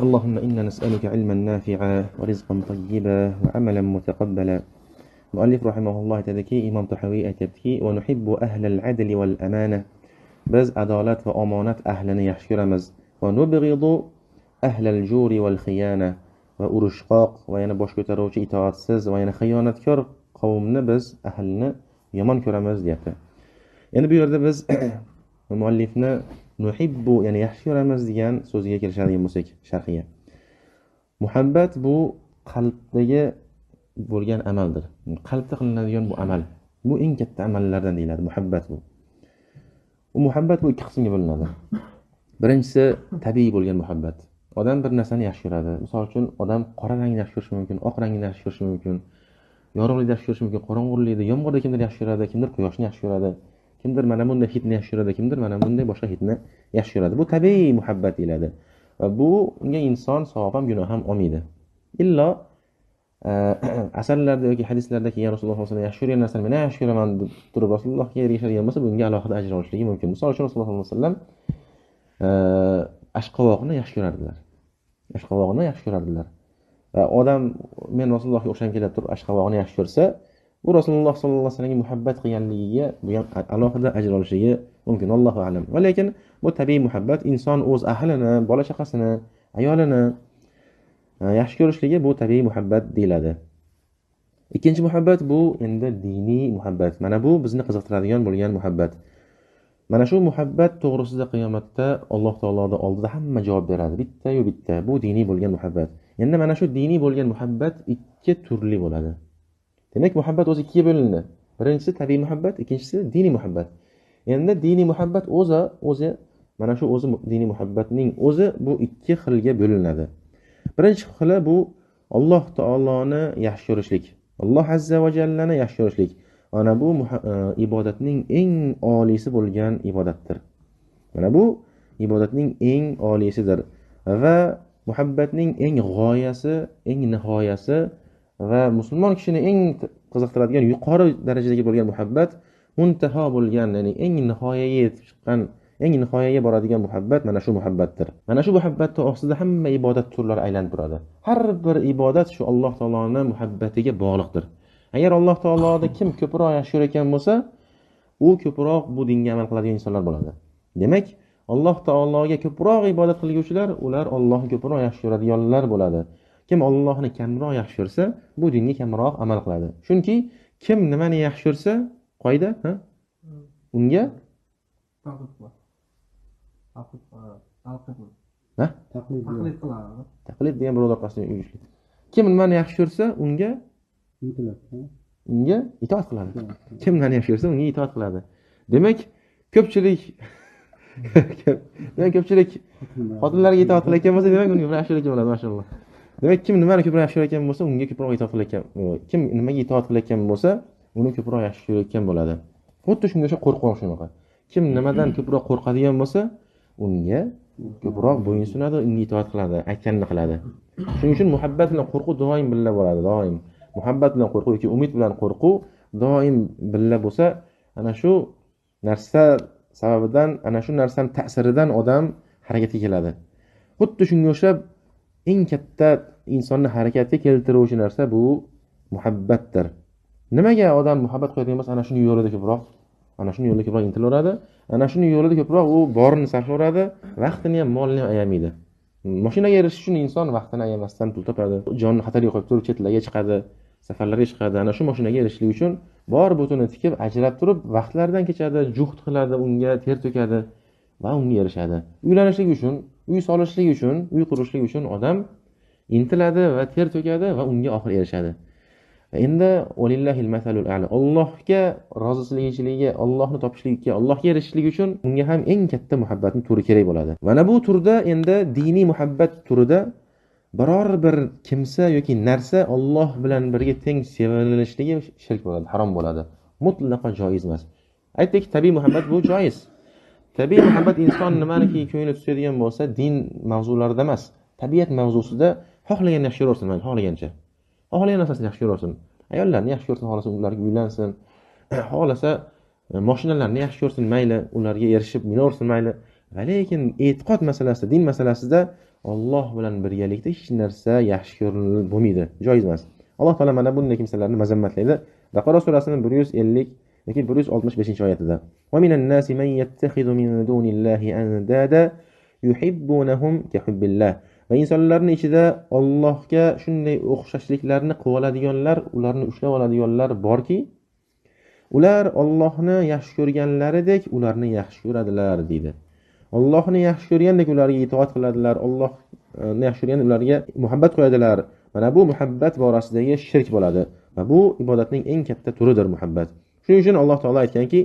اللهم إنا نسألك علما نافعا ورزقا طيبا وعملا متقبلا. مؤلف رحمه الله تذكي إمام طحاوي أتبكي ونحب أهل العدل والأمانة biz adolat va omonat ahlini yaxshi ko'ramiz va nubghidu ahlal juri wal xiyana va urushqoq va yana bosh ko'taruvchi itoatsiz va yana xiyonatkor qavmni biz ahlni yomon ko'ramiz deyapti. Endi bu yerda biz muallifni nuhibbu ya'ni yaxshi ko'ramiz degan so'ziga kirishadigan bo'lsak sharhiga. Muhabbat bu qalbdagi bo'lgan amaldir. Qalbda qilinadigan bu amal. Bu eng katta amallardan deyiladi muhabbat bu. Muhabbat bu ikki qismga bo'linadi. Birinchisi tabiiy bo'lgan muhabbat. Odam bir narsani yaxshi ko'radi. Misol uchun odam qora rangni yaxshi ko'rishi mumkin, oq rangni yaxshi ko'rishi mumkin, yorug'likni yaxshi ko'rishi mumkin, qorong'ulikni, yomg'irda kimdir yaxshi ko'radi, kimdir quyoshni yaxshi ko'radi, kimdir mana bunday hidni yaxshi ko'radi, kimdir mana bunday boshqa hidni yaxshi ko'radi. Bu tabiiy muhabbat deyiladi. Va bu unga inson savob ham gunoh ham olmaydi. Illo asarlarda yoki hadislarda kelgan Rasululloh sollallohu alayhi vasallam yaxshi ko'rgan narsani men yaxshi ko'raman deb turib Rasulullohga erishadigan bo'lsa, bunga alohida ajr olishligi mumkin. Misol uchun Rasululloh sollallohu alayhi vasallam ashqovoqni yaxshi ko'rardilar. Ashqovoqni yaxshi ko'rardilar. Va odam men Rasulullohga o'xshab kelib turib ashqovoqni yaxshi ko'rsa, bu Rasululloh sollallohu alayhi vasallamga muhabbat qilganligiga bu ham alohida ajr olishligi mumkin. Allohu a'lam. Va lekin bu tabiiy muhabbat inson o'z ahlini, bola chaqasini, ayolini yaxshi ko'rishligi bu tabiiy muhabbat deyiladi. Ikkinchi muhabbat bu endi diniy muhabbat. Mana bu bizni qiziqtiradigan bo'lgan muhabbat. Mana shu muhabbat to'g'risida qiyomatda Alloh taoloning oldida hamma javob beradi. Bitta-yu bitta. Bu diniy bo'lgan muhabbat. Endi mana shu diniy bo'lgan muhabbat ikki turli bo'ladi. Demak, muhabbat o'zi ikkiga bo'linadi. Birinchisi tabiiy muhabbat, ikkinchisi diniy muhabbat. Endi diniy muhabbat o'zi mana shu o'zi diniy muhabbatning o'zi bu ikki xilga bo'linadi. Birinchi xili bu Alloh taoloni yaxshi ko'rishlik. Alloh azza va jallani yaxshi ko'rishlik. Mana bu ibodatning eng oliysi bo'lgan ibodatdir. Mana bu ibodatning eng oliysidir va muhabbatning eng g'oyasi, eng nihoyasi va musulmon kishini eng qiziqtiradigan yuqori darajadagi bo'lgan muhabbat muntaho bo'lgan, ya'ni eng nihoyaga yetib chiqqan, eng nihoyaga boradigan muhabbat mana shu muhabbatdir. Mana shu muhabbatning ostida hamma ibodat turlari aylanib turadi. Har bir ibodat shu Alloh taoloning muhabbatiga bog'liqdir. Agar Alloh taoloni kim ko'proq yaxshi ko'rgan bo'lsa, u ko'proq bu dinga amal qiladigan insonlar bo'ladi. Demak, Alloh taologa ko'proq ibodat qilguvchilar, ular Allohni ko'proq yaxshi ko'radiganlar bo'ladi. Kim Allohni kamroq yaxshi ko'rsa, bu dinga kamroq amal qiladi. Chunki kim nimani yaxshi ko'rsa, qoida, unga taqlid degan birovlar qasdiga uyushlik. Kim nimani yaxshi ko'rsa, unga itoat qiladi. Kim nimani yaxshi ko'rsa, unga itoat qiladi. Demak, ko'pchilik xotinlarga itoat qilayotgan bo'lsa, demak unga yaxshi ko'rgan bo'ladi, maşalloh. Demak, kim nimani ko'proq yaxshi ko'rayotgan bo'lsa, unga ko'proq itoat qilayotgan. Kim nimaga itoat qilayotgan bo'lsa, uni ko'proq yaxshi ko'rayotgan bo'ladi. Xuddi shunga o'xshab qo'rquv shunaqa. Kim nimadan ko'proq qo'rqadigan bo'lsa, unga ko'proq bo'yinsunadi, unga itoat qiladi, aytganini qiladi. Shuning uchun muhabbat bilan qo'rquv doim birga bo'ladi, doim. Muhabbat bilan qo'rquv yoki umid bilan qo'rquv doim birga bo'lsa, ana shu narsa sababidan, ana shu narsaning ta'siridan odam harakatga keladi. Xuddi shunga o'xshab eng katta insonni harakatga keltiruvchi narsa bu muhabbatdir. Nimaga odam muhabbat qiladigan bo'lsa, ana shuni yo'lida ko'proq intilaveradi, ana shuni yo'lida ko'proq u borini sarflayveradi, vaqtini ham, molini ham ayamaydi. Mashinaga erishish uchun inson vaqtini ayamasdan pul topadi, jonni xatarga qo'yib turib chetlarga chiqadi, safarlarga chiqadi. Ana shu mashinaga erishishlik uchun bor butuni tikib, ajrab turib, vaqtlardan kechadi, juhd qiladi, unga ter to'kadi va unga erishadi. Uylanishlik uchun, uy solishlik uchun, uy qurishlik uchun odam intiladi va ter to'kadi va unga oxir erishadi. Endi valillahil masalul a'la. Allohga roziligiga, Allohni topishlikka, Allohga erishishlik uchun unga ham eng katta muhabbatning turi kerak bo'ladi. Mana bu turda endi diniy muhabbat turida biror bir kimsa yoki narsa Alloh bilan birga teng sevilishligi shirk bo'ladi, harom bo'ladi. Mutlaqo joiz emas. Aytdik, tabiiy muhabbat bu joiz. Tabiiy muhabbat inson nimaniki ko'ngli tutadigan bo'lsa, din mavzularida emas, tabiat mavzusida xohlagan yaxshi ko'rsin, xohlagancha. Xohlagan narsasini yaxshi ko'rsin. Ayollarni yaxshi ko'rsin, xohlasa ularga uylansin. Xohlasa mashinalarni yaxshi ko'rsin, mayli, ularga erishib minaversin, mayli. Va lekin e'tiqod masalasida, din masalasida Alloh bilan birgalikda hech narsa yaxshi ko'rilib bo'lmaydi, joiz emas. Alloh taolo mana bunday kimsalarni mazammatlaydi. Baqara surasining 150 yoki 165-oyatida. Va minan nasi man yattaxizu min dunillahi andada yuhibbunahum ka hubbillah. Va insonlarning ichida Allohga shunday o'xshashliklarni qilib oladiganlar, ularni ushlab oladiganlar borki, ular Allohni yaxshi ko'rganlaridek ularni yaxshi ko'radilar deydi. Allohni yaxshi ko'rgandek ularga itoat qiladilar, Allohni yaxshi ko'rganda ularga muhabbat qo'yadilar. Mana bu muhabbat borasidagi shirk bo'ladi va bu ibodatning eng katta turidir muhabbat. Shuning uchun Alloh taolo aytganki,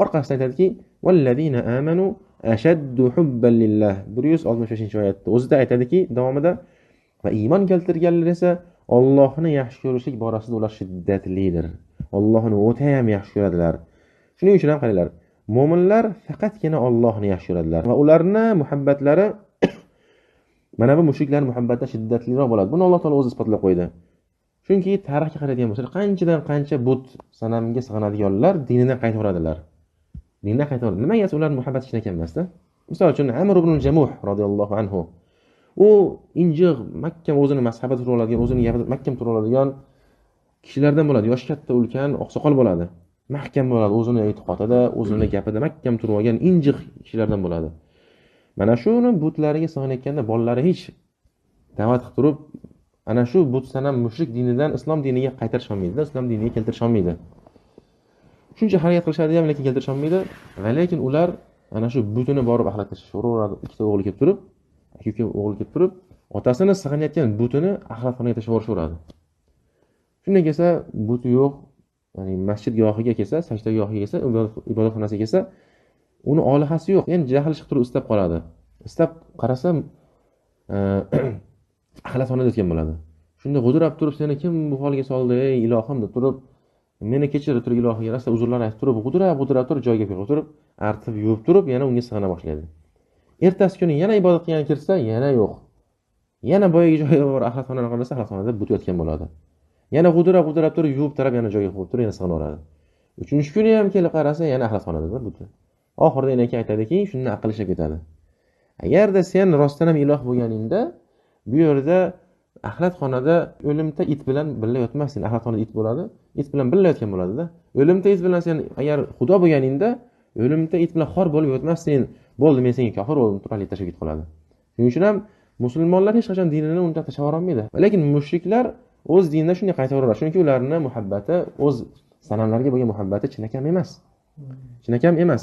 orqasidan aytadiki, vallazina amanu ashaddu hubban lillah. 165-oyatda o'zida aytadiki, davomida va iymon keltirganlar esa Allohni yaxshi ko'rishlik borasida ular shiddatlidir. Allohni o'ta ham yaxshi ko'radilar. Shuning uchun ham qaranglar, mu'minlar faqatgina Allohni yaxshi ko'radilar va ularning muhabbatlari mana bu mushriklar muhabbatdan shiddatliroq bo'ladi. Buni Alloh taolo o'zi isbotlab qo'ydi. Chunki tarixga qaraydigan bo'lsak, qanchadan qancha but sanamga sig'inadiganlar dinidan qaytaveradilar. Dindan qaytaveradi. Nimaga ular muhabbat hech narsa emasda? Misol uchun Amr ibn al-Jamuh radhiyallohu anhu. U injiq mahkam o'zini mazhabida tura oladigan, o'zini gapida mahkam tura oladigan kishilardan bo'ladi. Yoshi katta, ulkan, oqsoqol bo'ladi. Mahkam bo'ladi, o'zini e'tiqodida, o'zini gapida mahkam turib olgan injiq kishilardan bo'ladi. Mana shuni butlariga sig'inayotganda bolalari hech da'vat qilib turib, ana shu but sanam mushrik dinidan islom diniga qaytarish olmaydi, islom diniga keltirish olmaydi. Shuncha harakat qilishadi ham, lekin keltirish olmaydi. Va lekin ular ana shu butini borib axlat tashlashadi. Ikkita o'g'li kelib turib, aka o'g'li kelib turib, otasini sig'inayotgan butini axlatxonaga tashlab yuborishadi. Shunday kelsa, buti yo'q, ya'ni masjid gohiga kelsa, sajda gohiga kelsa, ibodatxonasiga kelsa, uni olihasi yo'q. Endi jahl chiqib turib istab qoladi. Istab qarasam, axlatxonada o'tgan bo'ladi. Shunda g'udirab turib, seni kim bu holga soldi, ey ilohim deb turib, meni kechir turib ilohiga rasta uzrlar aytib turib, g'udirab turib joyiga qo'yib turib, artib yuvib turib, yana unga sig'ina boshlaydi. Ertasi kuni yana ibodat qilgan kirsa, yana yo'q. Yana boyagi joyiga borib axlatxonani qarasa, axlatxonada but yotgan bo'ladi. Yana g'udirab turib yuvib tarab yana joyiga qo'yib turib, yana sig'ina oladi. Uchinchi kuni ham kelib qarasa, yana axlatxonada buti. Oxirida yana aytadiki, shundan aql ishlab ketadi. Agarda sen rostdan ham iloh bo'lganingda, bu yerda axlatxonada o'limta it bilan birga yotmasding. Axlatxonada it bo'ladi, it bilan birga yotgan bo'ladi-da. O'limta it bilan sen agar xudo bo'lganingda, o'limta it bilan xor bo'lib yotmasding. Bo'ldi, men senga kofir bo'ldim, turali tashlab ketib qoladi. Shuning uchun ham musulmonlar hech qachon dinini undan tashlab olmaydi. Lekin mushriklar o'z dinida shunday qaytaveradi. Chunki ularning muhabbati, o'z sanamlarga bo'lgan muhabbati chinakam emas. Chinakam emas.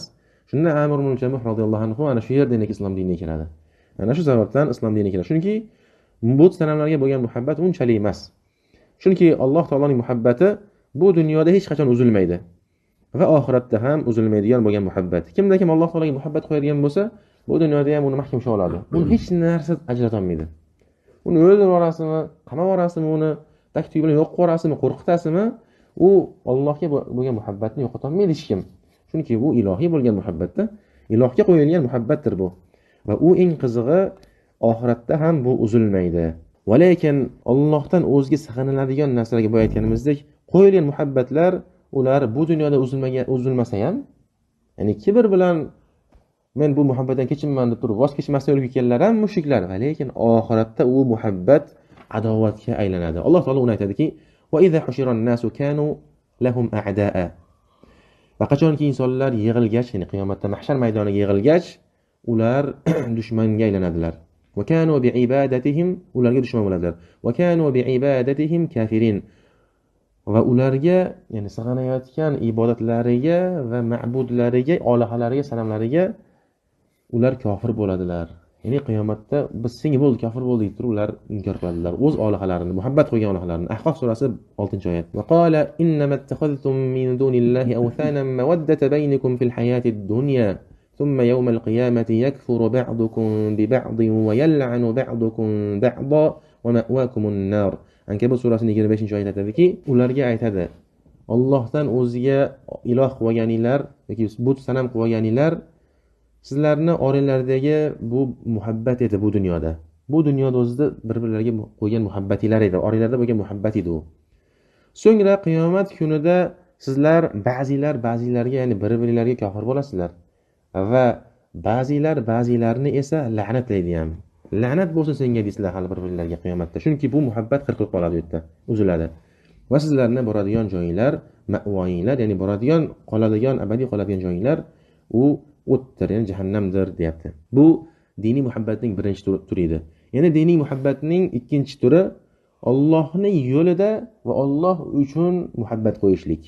Shunda Amr ibn al-Jamuh radhiyallohu anhu ana shu yerda islom diniga kiradi. Ana shu sababdan islom diniga kiradi. Chunki but sanamlarga bo'lgan muhabbat unchalik emas. Chunki Alloh taoloning muhabbati bu dunyoda hech qachon uzilmaydi va oxiratda ham uzilmaydigan bo'lgan muhabbat. Kimda kim Alloh taologa muhabbat qo'yadigan bo'lsa, bu dunyoda ham uni mahkam ushlab oladi. Buni hech narsa ajrata olmaydi. Uni o'ldirib yuborasizmi, qamab yuborasizmi, uni taktik bilan yo'q qilib yuborasizmi, qo'rqitasizmi, u Allohga bo'lgan muhabbatni yo'qota olmaydi hech kim. Chunki bu ilohiy bo'lgan muhabbatda, ilohga qo'yilgan muhabbatdir bu. Va u eng qizig'i oxiratda ham bu uzilmaydi. Va lekin Allohdan o'zga sig'iniladigan narsalarga boya aytganimizdek, qo'yilgan muhabbatlar ular bu dunyoda uzilmasa ham, ya'ni kibr bilan men bu muhabbatdan kechimman deb turib voz kechmasdan o'lib ketganlar ham mushriklar, va lekin oxiratda u muhabbat adovatga aylanadi. Alloh taolo uni aytadiki: "Va idza hushiran nasu kanu lahum a'da'a." Va qachonki insonlar yig'ilgach, ya'ni qiyomatda mahshar maydoniga yig'ilgach, ular dushmanga aylanadilar. Va kanu bi'ibadatihim, ularga dushman bo'ladilar. Va kanu bi'ibadatihim kafirin. Va ularga, ya'ni sig'inayotgan ibodatlariga va ma'budlariga, olihalariga, sanamlariga ular kofir bo'ladilar. Ya'ni qiyomatda biz senga bo'ldi, kofir bo'ldi deb turib ular inkor qiladilar. O'z olihalarini, muhabbat qo'ygan olihalarini. Ahqof surasi 6-oyat. Va qala innamattakhaltum min dunillahi awthanan mawaddata baynakum fil hayatid dunya. Thumma yawmal qiyamati yakfuru ba'dukum bi ba'din wa yal'anu ba'dukum ba'da wa ma'wakumun nar. Ankabut surasining 25-oyat aytadiki, ularga aytadi: Allohdan o'ziga iloh qo'yganinglar yoki but sanam qo'yganinglar sizlarni oranglardagi bu muhabbat edi bu dunyoda. Bu dunyoda o'zida bir-birlariga qo'ygan muhabbatinglar edi, oranglarda bo'lgan muhabbat edi u. So'ngra qiyomat kunida sizlar ba'zilarga, ya'ni bir-birlariga kofir bo'lasizlar va ba'zilar ba'zilarni esa la'natlaydi ham. La'nat bo'lsin senga deysizlar hali bir-birlariga qiyomatda. Chunki bu muhabbat qirqilib qoladi u yerda, uziladi. Va sizlarning boradigan joylar, ma'voyinglar, ya'ni boradigan, qoladigan, abadiy qoladigan joylar u o'tdir, ya'ni jahannamdir, deyapti. Bu diniy muhabbatning birinchi turi edi. Yana diniy muhabbatning ikkinchi turi Allohning yo'lida va Alloh uchun muhabbat qo'yishlik.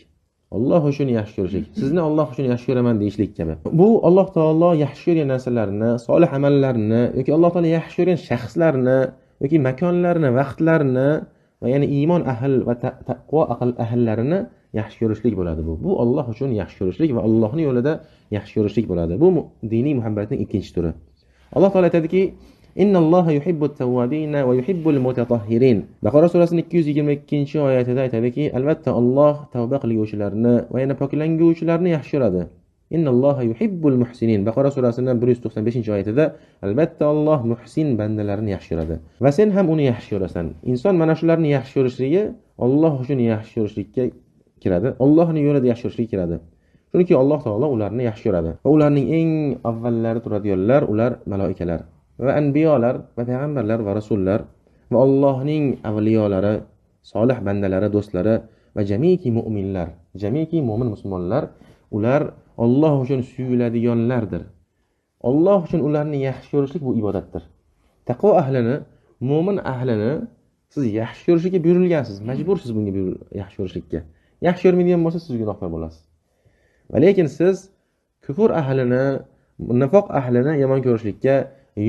Alloh uchun yaxshi ko'rishlik. Sizni Alloh uchun yaxshi ko'raman deyishlik kabi. Bu Alloh taolo yaxshi ko'rgan narsalarni, solih amallarni yoki Alloh taolo yaxshi ko'rgan shaxslarni yoki makonlarni, vaqtlarni va ya'ni iymon ahli va taqvo ahllarini yaxshi ko'rishlik bo'ladi bu. Bu Alloh uchun yaxshi ko'rishlik va Allohning yo'lida yaxshi ko'rishlik bo'ladi. Bu diniy muhabbatning ikkinchi turi. Alloh taolo aytadiki: Innalloha yuhibbut tawwabina va yuhibbul mutatahhirin. Baqara surasining 222-oyatida aytadiki, albatta Alloh tavba qilguvchilarni va yana poklanguvchilarni yaxshi ko'radi. Innalloha yuhibbul muhsinin. Baqara surasining 195-oyatida albatta Alloh muhsin bandalarini yaxshi ko'radi. Va sen ham uni yaxshi ko'rasan. Inson mana shularni yaxshi ko'rishligi Alloh uchun yaxshi ko'rishlikka kiradi. Allohning yo'lida yaxshi ko'rishlikka kiradi. Chunki Alloh taolo ularni yaxshi ko'radi. Va ularning eng avvallari turadiganlar ular maloikalar va anbiyolar va payg'ambarlar va rasullar va Allohning avliyolari, solih bandalari, do'stlari va jamiki mu'minlar, jamiki mu'min musulmonlar ular Alloh uchun suyuladiganlardir. Alloh uchun ularni yaxshi ko'rishlik bu ibodatdir. Taqvo ahlini, mu'min ahlini siz yaxshi ko'rishga buyurilgansiz, majbursiz bunga yaxshi ko'rishlikka. Yaxshi ko'rmaydigan bo'lsa siz gunohkor bo'lasiz. Va lekin siz kufr ahlini, nifoq ahlini yomon ko'rishlikka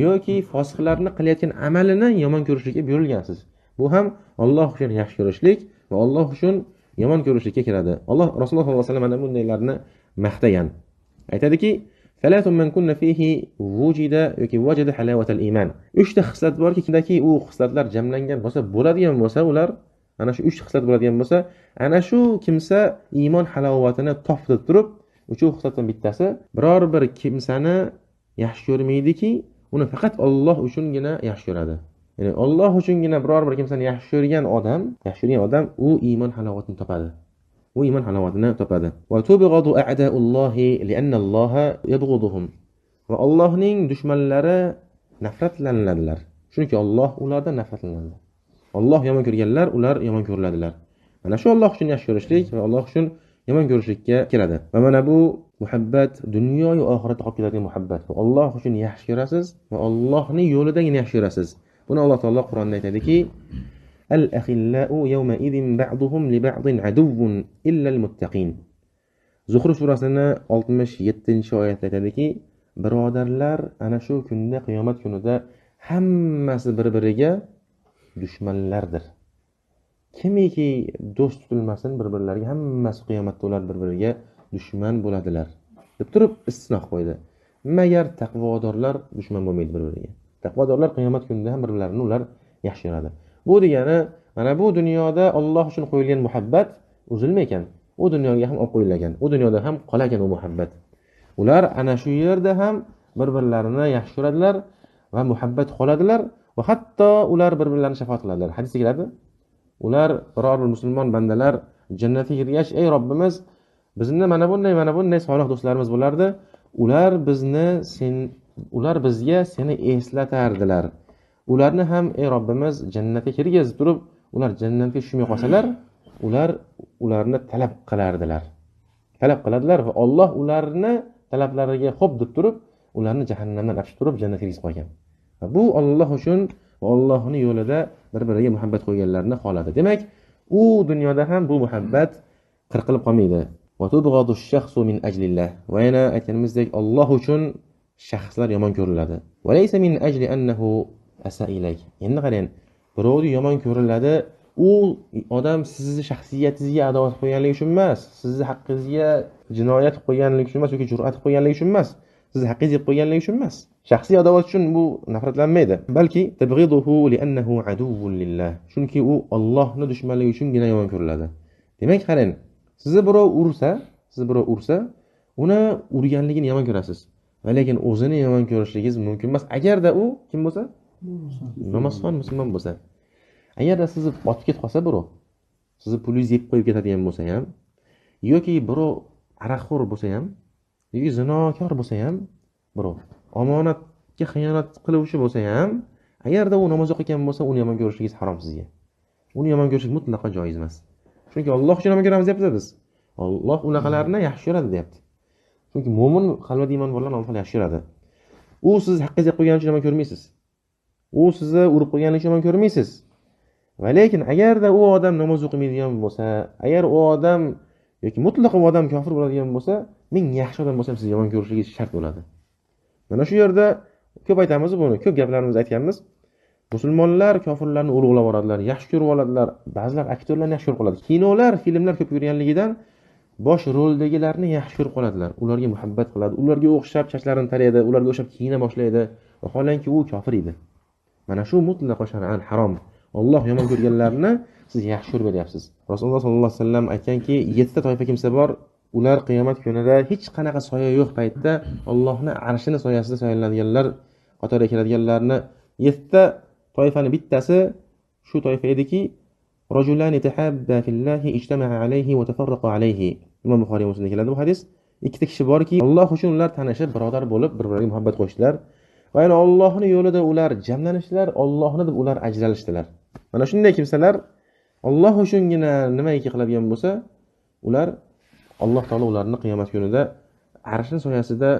yoki fosiqlarni qilayotgan amalini yomon ko'rishlikka buyurilgansiz. Bu ham Alloh uchun yaxshi ko'rishlik va Alloh uchun yomon ko'rishlikka kiradi. Alloh Rasululloh sollallohu alayhi vasallam mana bundaylarni maqtagan. Aytadiki: "Salatun man kunna fihi wujida yoki wajada halawatal iman." 3 ta xislat borki, kimdaki u xislatlar jamlangan bo'lsa, bo'ladigan bo'lsa, ular ana shu 3 xislat bo'ladigan bo'lsa, ana shu kimsa iymon halovatini topib turib, uch xislatdan bittasi biror bir kimsani yaxshi ko'rmaydiki, uni faqat Alloh uchungina yaxshi ko'radi. Ya'ni Alloh uchungina biror bir kimsani yaxshi ko'rgan odam u iymon halovatini topadi. U iymon halovatini topadi. Va tubghadu a'da'ullohi li'anna Alloha yabghuduhum. Va Allohning dushmanlari nafratlanadilar. Chunki Alloh ulardan nafratlanadi. Alloh yomon ko'rganlar, ular yomon ko'riladilar. Mana shu Alloh uchun yaxshi ko'rishlik va Alloh uchun yomon ko'rishlikka kiradi. Va mana bu muhabbat dunyo va oxiratda qolib ketadigan muhabbat. Va Alloh uchun yaxshi ko'rasiz va Allohning yo'lidagina yaxshi ko'rasiz. Buni Alloh taolo Qur'onda aytadiki: "Al-akhillau yawma idhin ba'duhum li ba'din aduwwun illa al-muttaqin." Zuhruf surasining 67-oyatida aytadiki, birodarlar ana shu kunda, qiyomat kunida hammasi bir-biriga dushmanlardir. Kimiki do'st tutilmasin bir-birlariga, hammasi qiyomatda ular bir-biriga dushman bo'ladilar. Deb turib istisno qo'ydi. Magar taqvodorlar dushman bo'lmaydi bir-biriga. Taqvodorlar qiyomat kunida ham bir-birlarini ular yaxshi ko'radi. Bu degani mana bu dunyoda Alloh uchun qo'yilgan muhabbat uzilmay ekan. U dunyoga ham olib qo'yilgan. U dunyoda ham qolagan u muhabbat. Ular ana shu yerda ham bir-birlarini yaxshi ko'radilar va muhabbat qoladilar va hatto ular bir-birlarini shafaat qiladilar. Hadisda keladi. Ular biror bir musulmon bandalar jannatga kirgach, ey Robbimiz, bizni mana bunday solih do'stlarimiz bo'lardi. Ular bizga seni eslatardilar. Ularni ham ey Robbimiz jannatga kirgizib turib, ular jannatga tushmay qolsalar, ularni talab qilardilar. Talab qiladilar va Alloh ularni talablariga xo'p deb turib, ularni jahannamdan olib turib jannatga kirgizib qo'ygan. Bu Alloh uchun va Allohning yo'lida bir-biriga muhabbat qo'yganlarni xoladi. Demak, u dunyoda ham bu muhabbat qirqilib qolmaydi. Va tubghadu ash-shakhsu min ajlillah. Va yana aytganimizdek, Alloh uchun shaxslar yomon ko'riladi. Va laysa min ajli annahu asa ilayk. Endi qarang, birovni yomon ko'riladi, u odam sizni shaxsiyatingizga adovat qo'yganligi uchun emas, sizni haqqingizga jinoyat qo'yganligi uchun emas yoki jur'at qo'yganligi uchun emas, sizni haqqingizni yeb qo'yganligi uchun emas. Shaxsiy adovat uchun bu nafratlanmaydi, balki tabghiduhu li'annahu aduwwun lillah. Chunki u Allohning dushmanligi uchungina yomon ko'riladi. Demak, qarang, sizni birov ursa, uni urganligini yomon ko'rasiz. Va lekin o'zini yomon ko'rishligingiz mumkin emas. Agarda u kim bo'lsa? Namozxon musulmon bo'lsa. Agarda sizni botib ketib qolsa birov, sizni pulingizni yeb qo'yib ketadigan bo'lsa ham, yoki birov aroqxo'r bo'lsa ham, yoki zinokor bo'lsa ham, birov omonatga xiyonat qiluvchi bo'lsa ham, Agarda u namoz o'qigan bo'lsa, uni yomon ko'rishingiz harom sizga. Uni yomon ko'rishingiz mutlaqo joiz emas. Chunki Alloh uchun yomon ko'ramiz deyapti biz. Alloh unaqalarni yaxshi ko'radi deyapti. Chunki mo'min qalbida iymon borlarni Alloh yaxshi ko'radi. U siz haqqingizga qo'ygan uchun yomon ko'rmaysiz. U sizni urib qo'ygan uchun yomon ko'rmaysiz. Va lekin agarda u odam namoz o'qimaydigan bo'lsa, agar u odam yoki mutlaqo u odam kofir bo'ladigan bo'lsa, ming yaxshi odam bo'lsa ham sizni yomon ko'rishingiz shart bo'ladi. Mana shu yerda ko'p aytamiz buni, ko'p gaplarimizni aytganmiz. Musulmonlar kofirlarni ulug'lab oladilar, yaxshi ko'rib oladilar. Ba'zilar aktyorlarni yaxshi ko'rib qoladi. Kinolar, filmlar ko'p ko'rganligidan bosh roldagilarni yaxshi ko'rib qoladilar. Ularga muhabbat qiladi, ularga o'xshab sochlarini tarayadi, ularga o'xshab kiyina boshlaydi. Vaholanki u kofir edi. Mana shu mutlaqo shar'an harom. Alloh yomon ko'rganlarni siz yaxshi ko'rib beryapsiz. Rasululloh sollallohu alayhi vasallam aytganki, 7 ta toifa kimsa bor, ular qiyomat kunida hech qanaqa soya yo'q paytda Allohning arshini soyasida soyalanadiganlar qatoriga keladiganlarni 7 ta toifani bittasi shu toifa ediki, rajulani tahabba fillahi ijtama'a alayhi va tafarraqa alayhi. Imom Buxoriy Muslimda keladi bu hadis. Ikkita kishi borki, Alloh uchun ular tanishib, birodar bo'lib, bir-biriga muhabbat qo'shdilar. Va yana Allohning yo'lida ular jamlanishdilar, Allohni deb ular ajralishdilar. Mana shunday kimsalar Alloh uchungina nimaiki qiladigan bo'lsa, ular Alloh taolo ularni qiyomat kunida arshning soyasida,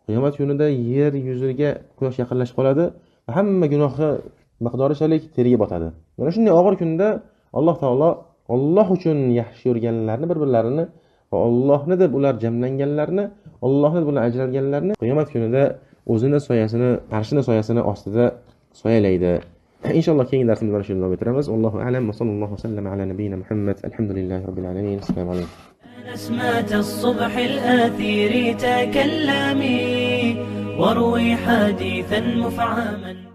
qiyomat kunida yer yuziga quyosh yaqinlashib qoladi va hamma gunohi miqdorichalik teriga botadi. Mana shunday og'ir kunda Alloh taolo Alloh uchun yaxshi ko'rganlarni bir-birlarini va Allohni deb ular jamlanganlarni, Allohni deb ular ajralganlarni qiyomat kunida o'zini soyasini, arshning soyasini ostida soyalaydi. İnşallah keyingi dersimizde mana shuni davom ettiramiz. Allohu a'lam va sallallohu vasallam ala nabiyyina Muhammad. Alhamdulillahi robbil alamin. Assalomu alaykum. نسمات الصبح الآثير تكلمي واروي حديثا مفعما